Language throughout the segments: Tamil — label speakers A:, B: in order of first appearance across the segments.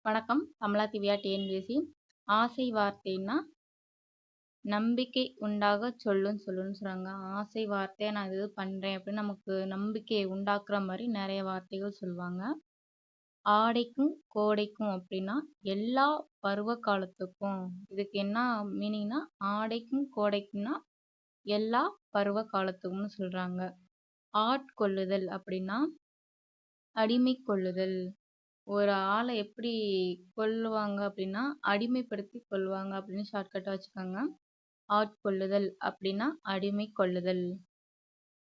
A: வணக்கம். கமலா திவ்யா டிஎன்பிஎஸ்சி. ஆசை வார்த்தைன்னா, நம்பிக்கை உண்டாகச் சொல்லுன்னு சொல்றாங்க. ஆசை வார்த்தையா நான் இது பண்றேன் அப்படின்னு நமக்கு நம்பிக்கையை உண்டாக்குற மாரி நெறைய வார்த்தைகள் சொல்லுவாங்க. ஆடைக்கும், கோடைக்கும் அப்படின்னா, எல்லா பருவ காலத்துக்கும். இதுக்கு என்ன மீனிங்னா, ஆடைக்கும், கோடைக்கும்னா, எல்லா பருவ காலத்துக்கும்னு சொல்றாங்க. ஆட்கொள்ளுதல் அப்படின்னா, அடிமை கொள்ளுதல். ஒரு ஆள எப்படி கொல்லுவாங்க அப்படின்னா, அடிமைப்படுத்தி கொல்லுவாங்க அப்படின்னு ஷார்ட்கட்டா வச்சுக்கோங்க. ஆட்கொள்ளுதல் அப்படின்னா, அடிமை கொள்ளுதல்.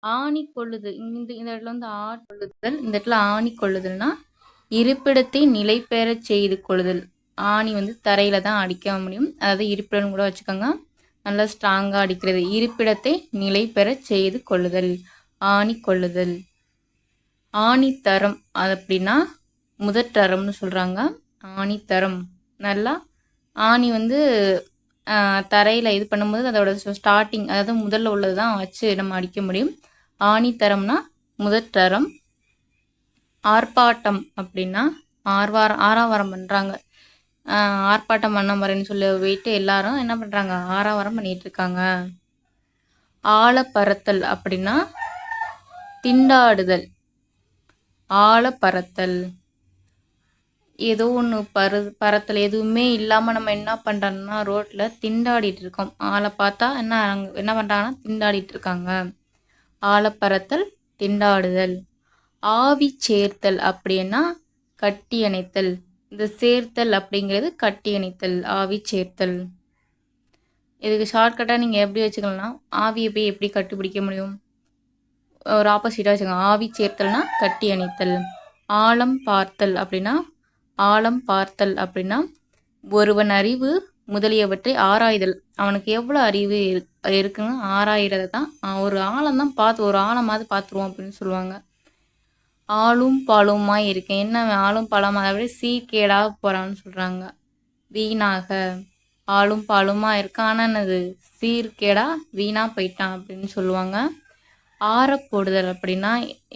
A: ஆணி கொள்ளுதல் இந்த இந்த இடத்துல வந்து ஆட்கொள்ளுதல், இந்த இடத்துல ஆணி கொள்ளுதல்னா, இருப்பிடத்தை நிலை பெறச் செய்து கொள்ளுதல். ஆணி வந்து தரையில தான் அடிக்க முடியும். அதாவது இருப்பிடம்னு கூட வச்சுக்கோங்க. நல்லா ஸ்ட்ராங்கா அடிக்கிறது. இருப்பிடத்தை நிலை பெறச் செய்து கொள்ளுதல். ஆணி கொள்ளுதல். ஆணித்தரம் அது அப்படின்னா முதற்றரம்னு சொல்கிறாங்க. ஆணித்தரம் நல்லா ஆணி வந்து தரையில் இது பண்ணும்போது அதோட ஸ்டார்டிங் அதாவது முதல்ல உள்ளது தான் வச்சு நம்ம அடிக்க முடியும். ஆணித்தரம்னா முதற்றரம். ஆர்ப்பாட்டம் அப்படின்னா ஆறாவாரம் பண்ணுறாங்க. ஆர்ப்பாட்டம் பண்ண மாதிரின்னு சொல்லி போயிட்டு எல்லாரும் என்ன பண்ணுறாங்க, ஆறாவாரம் பண்ணிட்டு இருக்காங்க. ஆழப்பறத்தல் அப்படின்னா திண்டாடுதல். ஆழப்பறத்தல் ஏதோ ஒன்று பறத்தல் எதுவுமே இல்லாமல் நம்ம என்ன பண்ணுறோம்னா ரோட்டில் திண்டாடிட்டு இருக்கோம். ஆளை பார்த்தா என்ன பண்ணுறாங்கன்னா திண்டாடிட்டு இருக்காங்க. ஆழப்பறத்தல் திண்டாடுதல். ஆவி சேர்த்தல் அப்படின்னா கட்டி அணைத்தல். இந்த சேர்த்தல் அப்படிங்கிறது கட்டி அணைத்தல். ஆவி சேர்த்தல். இதுக்கு ஷார்ட்கட்டாக நீங்கள் எப்படி வச்சுக்கலாம்னா, ஆவியை போய் எப்படி கட்டுப்பிடிக்க முடியும், ஒரு ஆப்போசிட்டாக வச்சுக்கோங்க. ஆவி சேர்த்தல்னா கட்டி அணைத்தல். ஆழம் பார்த்தல் ஒருவன் அறிவு முதலியவற்றை ஆராய்தல். அவனுக்கு எவ்வளோ அறிவு இருக்குன்னு ஆராயிறத தான் ஒரு ஆழம்தான் பார்த்து ஒரு ஆழமாவது பார்த்துருவோம் அப்படின்னு சொல்லுவாங்க. ஆளும் பாலுமாய் இருக்கேன். என்ன ஆளும் பாலமாக அதை விட சீர்கேடாக போகிறான்னு சொல்கிறாங்க. வீணாக ஆளும் பாலுமா இருக்கான், ஆனால் என்னது சீர்கேடா வீணாக போயிட்டான் அப்படின்னு சொல்லுவாங்க. ஆரம் போடுதல் அப்படின்னா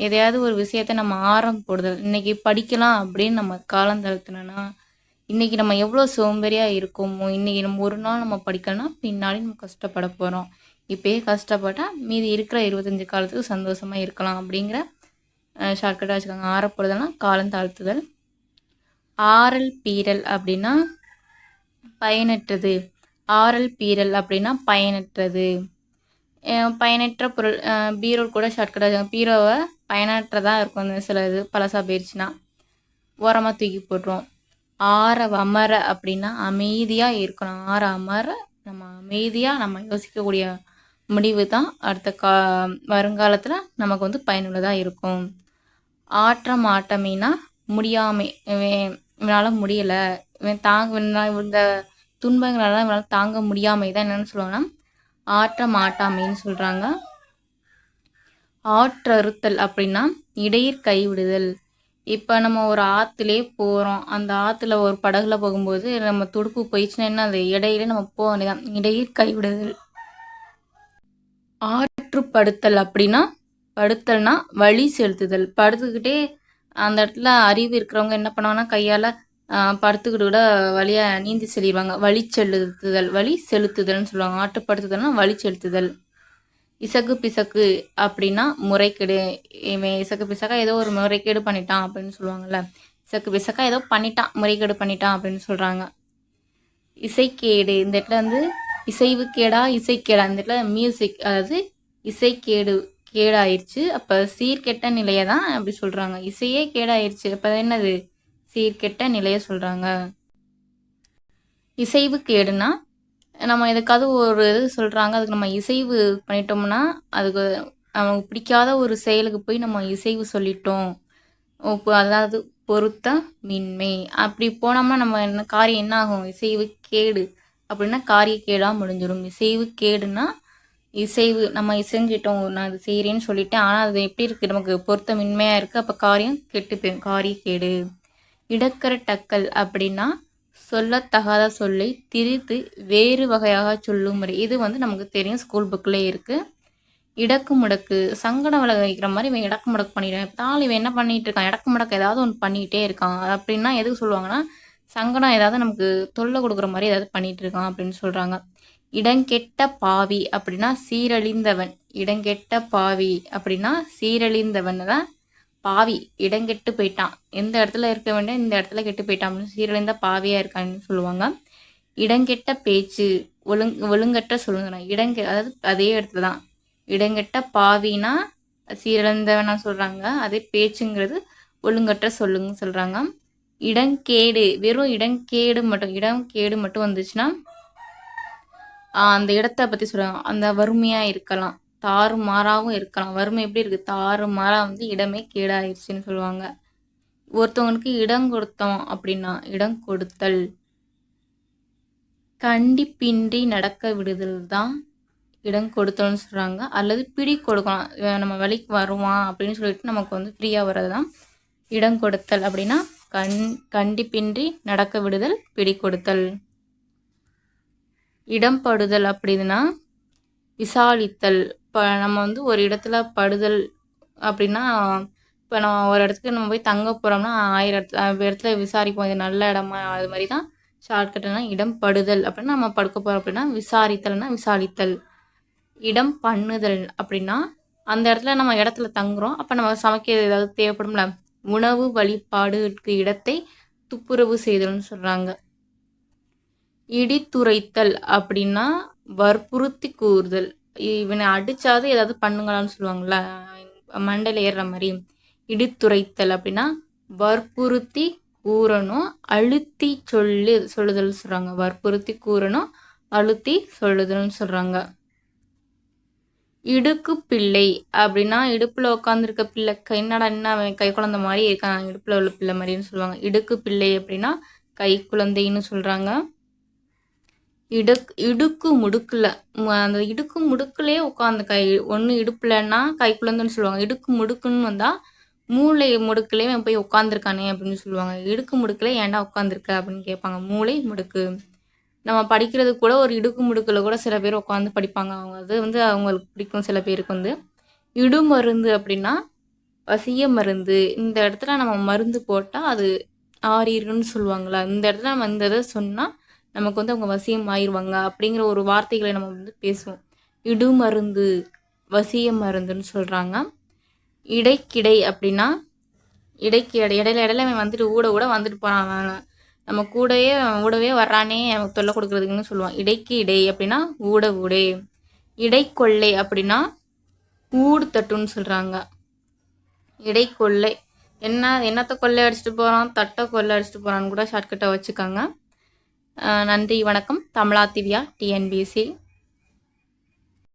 A: எதையாவது ஒரு விஷயத்த நம்ம ஆரம் போடுதல். இன்னைக்கு படிக்கலாம் அப்படின்னு நம்ம காலம் தளர்த்தினோன்னா இன்றைக்கி நம்ம எவ்வளோ சோம்பேறியாக இருக்கோமோ, இன்றைக்கி நம்ம ஒரு நாள் நம்ம படிக்கலைன்னா பின்னாடி நம்ம கஷ்டப்பட போகிறோம். இப்போயே கஷ்டப்பட்டால் மீதி இருக்கிற 25 காலத்துக்கு சந்தோஷமாக இருக்கலாம் அப்படிங்கிற ஷார்ட்கட்டாக வச்சுக்கோங்க. ஆறப்படுதல்னா காலம் தாழ்த்துதல். ஆறல் பீரல் அப்படின்னா பயனற்றது. ஆறல் பீரல் அப்படின்னா பயனற்றது. பயனற்ற பொருள் பீரோ கூட ஷார்ட்கட்டாக வச்சுக்கோங்க. பீரோவை பயனற்றதாக இருக்கும். சில இது பழசாக போயிடுச்சுன்னா ஓரமாக தூக்கி போட்டுருவோம். ஆற அமர அப்படின்னா அமைதியாக இருக்கணும். ஆற அமர நம்ம அமைதியாக நம்ம யோசிக்கக்கூடிய முடிவு தான் அடுத்த வருங்காலத்தில் நமக்கு வந்து பயனுள்ளதாக இருக்கும். ஆற்றம் ஆட்டமைனா முடியாமை, இவனால் முடியலை, இந்த துன்பங்களெல்லாம் இவனால் தாங்க முடியாமை தான் என்னென்னு சொல்லுவாங்கன்னா ஆற்றம் ஆட்டாமைன்னு சொல்கிறாங்க. ஆற்றறுத்தல் அப்படின்னா இடையிற் கைவிடுதல். இப்போ நம்ம ஒரு ஆற்றுலே போகிறோம். அந்த ஆற்றுல ஒரு படகுல போகும்போது நம்ம துடுப்பு போயிடுச்சுன்னா என்ன, அது இடையில நம்ம போக வேண்டியதான். இடையிற் கைவிடுதல். ஆற்றுப்படுத்தல் அப்படின்னா படுத்தல்னா வழி செலுத்துதல். படுத்துக்கிட்டே அந்த இடத்துல அறிவு இருக்கிறவங்க என்ன பண்ணுவாங்கன்னா கையால் படுத்துக்கிட்டு கூட வழியாக நீந்தி செல்லிடுவாங்க. வழி செலுத்துதல்னு சொல்லுவாங்க. ஆற்றுப்படுத்துதல்னா வழி செலுத்துதல். இசக்கு பிசக்கு அப்படின்னா முறைகேடு. இவன் இசக்கு பிசக்கா ஏதோ ஒரு முறைகேடு பண்ணிட்டான் அப்படின்னு சொல்லுவாங்கள்ல. இசக்கு பிசக்கா ஏதோ பண்ணிட்டான், முறைகேடு பண்ணிட்டான் அப்படின்னு சொல்கிறாங்க. இசைக்கேடு இந்த இடத்துல வந்து இசைக்கேடா இந்த இடத்துல மியூசிக், அதாவது கேடாயிருச்சு. அப்போ சீர்கெட்ட நிலையை தான் அப்படி சொல்கிறாங்க. இசையே கேடாயிருச்சு, அப்போ என்னது சீர்கெட்ட நிலையை சொல்கிறாங்க. இசைவு கேடுனா நம்ம எதுக்காவது ஒரு இது சொல்கிறாங்க, அதுக்கு நம்ம இசைவு பண்ணிட்டோம்னா அதுக்கு நமக்கு பிடிக்காத ஒரு செயலுக்கு போய் நம்ம இசைவு சொல்லிட்டோம். அதாவது பொருத்த மின்மை அப்படி போனோம்னா நம்ம என்ன காரியம் என்ன ஆகும், இசைவு கேடு அப்படின்னா காரிய கேடாக முடிஞ்சிடும். இசைவு கேடுனா இசைவு நம்ம செஞ்சிட்டோம், நான் இது செய்கிறேன்னு சொல்லிட்டேன், ஆனால் அது எப்படி இருக்குது, நமக்கு பொருத்தமின்மையாக இருக்குது, அப்போ காரியம் கெட்டு போயிடும், காரிய கேடு. இடக்கர டக்கல் அப்படின்னா சொல்லத்தகாத சொல்லை திரித்து வேறு வகையாக சொல்லும் முறை. இது வந்து நமக்கு தெரியும், ஸ்கூல் புக்கில் இருக்குது. இடக்கு முடக்கு சங்கடம் விலக வைக்கிற மாதிரி இவன் இடக்கு முடக்கு பண்ணிடுறான். இப்போ இவன் என்ன பண்ணிட்டு இருக்கான், இடக்கு முடக்கு ஏதாவது ஒன்று பண்ணிகிட்டே இருக்கான் அப்படின்னா எதுக்கு சொல்லுவாங்கன்னா சங்கடம் ஏதாவது நமக்கு தொல்லை கொடுக்குற மாதிரி ஏதாவது பண்ணிட்டு இருக்கான் அப்படின்னு சொல்கிறாங்க. இடங்கெட்ட பாவி அப்படின்னா சீரழிந்தவன். இடங்கெட்ட பாவி அப்படின்னா சீரழிந்தவன் தான் பாவி. இடங்கெட்டு போயிட்டான், எந்த இடத்துல இருக்க வேண்டிய இந்த இடத்துல கெட்டு போயிட்டான் அப்படின்னு சீரழிந்த பாவியாக இருக்கான்னு சொல்லுவாங்க. இடங்கெட்ட பேச்சு, ஒழுங்கற்ற சொல்லுங்க. அதாவது அதே இடத்துல தான் இடங்கெட்ட பாவினா சீரழிந்தவனா சொல்கிறாங்க. அதே பேச்சுங்கிறது ஒழுங்கற்ற சொல்லுங்க சொல்கிறாங்க. இடங்கேடு, வெறும் இடங்கேடு மட்டும் வந்துச்சுன்னா அந்த இடத்த பற்றி சொல்லுவாங்க. அந்த வறுமையாக இருக்கலாம், தாறுமாறாகவும் இருக்கலாம். வறுமை எப்படி இருக்குது, தாறுமாறாக வந்து இடமே கேடாயிருச்சுன்னு சொல்லுவாங்க. ஒருத்தவங்களுக்கு இடம் கொடுத்தோம் அப்படின்னா இடம் கொடுத்தல். கண்டிப்பின்றி நடக்க விடுதல் தான் இடம் கொடுத்தல்னு சொல்கிறாங்க. அல்லது பிடி கொடுக்கலாம், நம்ம வழிக்கு வருவான் அப்படின்னு சொல்லிட்டு நமக்கு வந்து ஃப்ரீயாக வர்றது தான் இடம் கொடுத்தல். அப்படின்னா கண்டிப்பின்றி நடக்க விடுதல், பிடி கொடுத்தல். இடம்படுதல் அப்படின்னா விசாரித்தல். இப்போ நம்ம வந்து ஒரு இடத்துல படுதல் அப்படின்னா, இப்போ நம்ம ஒரு இடத்துக்கு நம்ம போய் தங்க போகிறோம்னா 1000 இடத்துல விசாரிப்போம், இது நல்ல இடமா, அது மாதிரி தான் ஷார்ட்கட்னா இடம் படுதல். அப்படின்னா நம்ம படுக்க போகிறோம் அப்படின்னா விசாரித்தல்னா விசாரித்தல். இடம் பண்ணுதல் அப்படின்னா அந்த இடத்துல நம்ம இடத்துல தங்குறோம், அப்போ நம்ம சமைக்க ஏதாவது தேவைப்படும்ல, உணவு வழிபாடுக்கு இடத்தை துப்புரவு செய்தல்னு சொல்கிறாங்க. இடித்துரைத்தல் அப்படின்னா வற்புறுத்தி கூறுதல். இவனை அடிச்சாவது ஏதாவது பண்ணுங்களான்னு சொல்லுவாங்கள்ல, மண்டையில் ஏறுற மாதிரி. இடித்துரைத்தல் அப்படின்னா வற்புறுத்தி கூறணும், அழுத்தி சொல்லுதல் சொல்கிறாங்க. வற்புறுத்தி கூறணும், அழுத்தி சொல்லுதல்னு சொல்கிறாங்க. இடுக்கு பிள்ளை அப்படின்னா இடுப்பில் உட்காந்துருக்க பிள்ளை, என்னடா என்ன அவன் கை குழந்தை மாதிரி இருக்கான், இடுப்பில் உள்ள பிள்ளை மாதிரின்னு சொல்லுவாங்க. இடுக்கு பிள்ளை அப்படின்னா கை குழந்தைன்னு சொல்கிறாங்க. இடுக்கு முடுக்கில், அந்த இடுக்கு முடுக்குலே உட்காந்து ஒன்று இடுப்புலன்னா கை குழந்தைன்னு சொல்லுவாங்க. இடுக்கு முடுக்குன்னு வந்தால் மூளை முடுக்குலே போய் உட்காந்துருக்கானே அப்படின்னு சொல்லுவாங்க. இடுக்கு முடுக்கில் ஏன்டா உட்காந்துருக்க அப்படின்னு கேட்பாங்க. மூளை முடுக்கு. நம்ம படிக்கிறது கூட ஒரு இடுக்கு முடுக்கில் கூட சில பேர் உட்காந்து படிப்பாங்க. அவங்க அது வந்து அவங்களுக்கு பிடிக்கும். சில பேருக்கு வந்து இடுமருந்து அப்படின்னா வசிய மருந்து. இந்த இடத்துல நம்ம மருந்து போட்டால் அது ஆறிருன்னு சொல்லுவாங்களா, இந்த இடத்துல நம்ம இந்த இதை சொன்னால் நமக்கு வந்து அவங்க வசியம் ஆயிடுவாங்க அப்படிங்கிற ஒரு வார்த்தைகளை நம்ம வந்து பேசுவோம். இடுமருந்து, வசிய மருந்துன்னு சொல்கிறாங்க. இடைக்கிடை அப்படின்னா இடையில அவன் வந்துட்டு ஊட வந்துட்டு போனான், நம்ம ஊடவே வர்றானே நமக்கு தொல்லை கொடுக்குறதுக்குன்னு சொல்லுவான். இடைக்கு இடை அப்படின்னா ஊடே. இடைக்கொள்ளை அப்படின்னா ஊடு தட்டுன்னு சொல்கிறாங்க. இடைக்கொள்ளை என்னத்தை கொள்ளை அடிச்சுட்டு போகிறான், தட்டை கொள்ளை அடிச்சுட்டு போகிறான்னு கூட ஷார்ட்கட்டை வச்சுக்காங்க. நன்றி, வணக்கம். தமிழா திவ்யா, TNBC.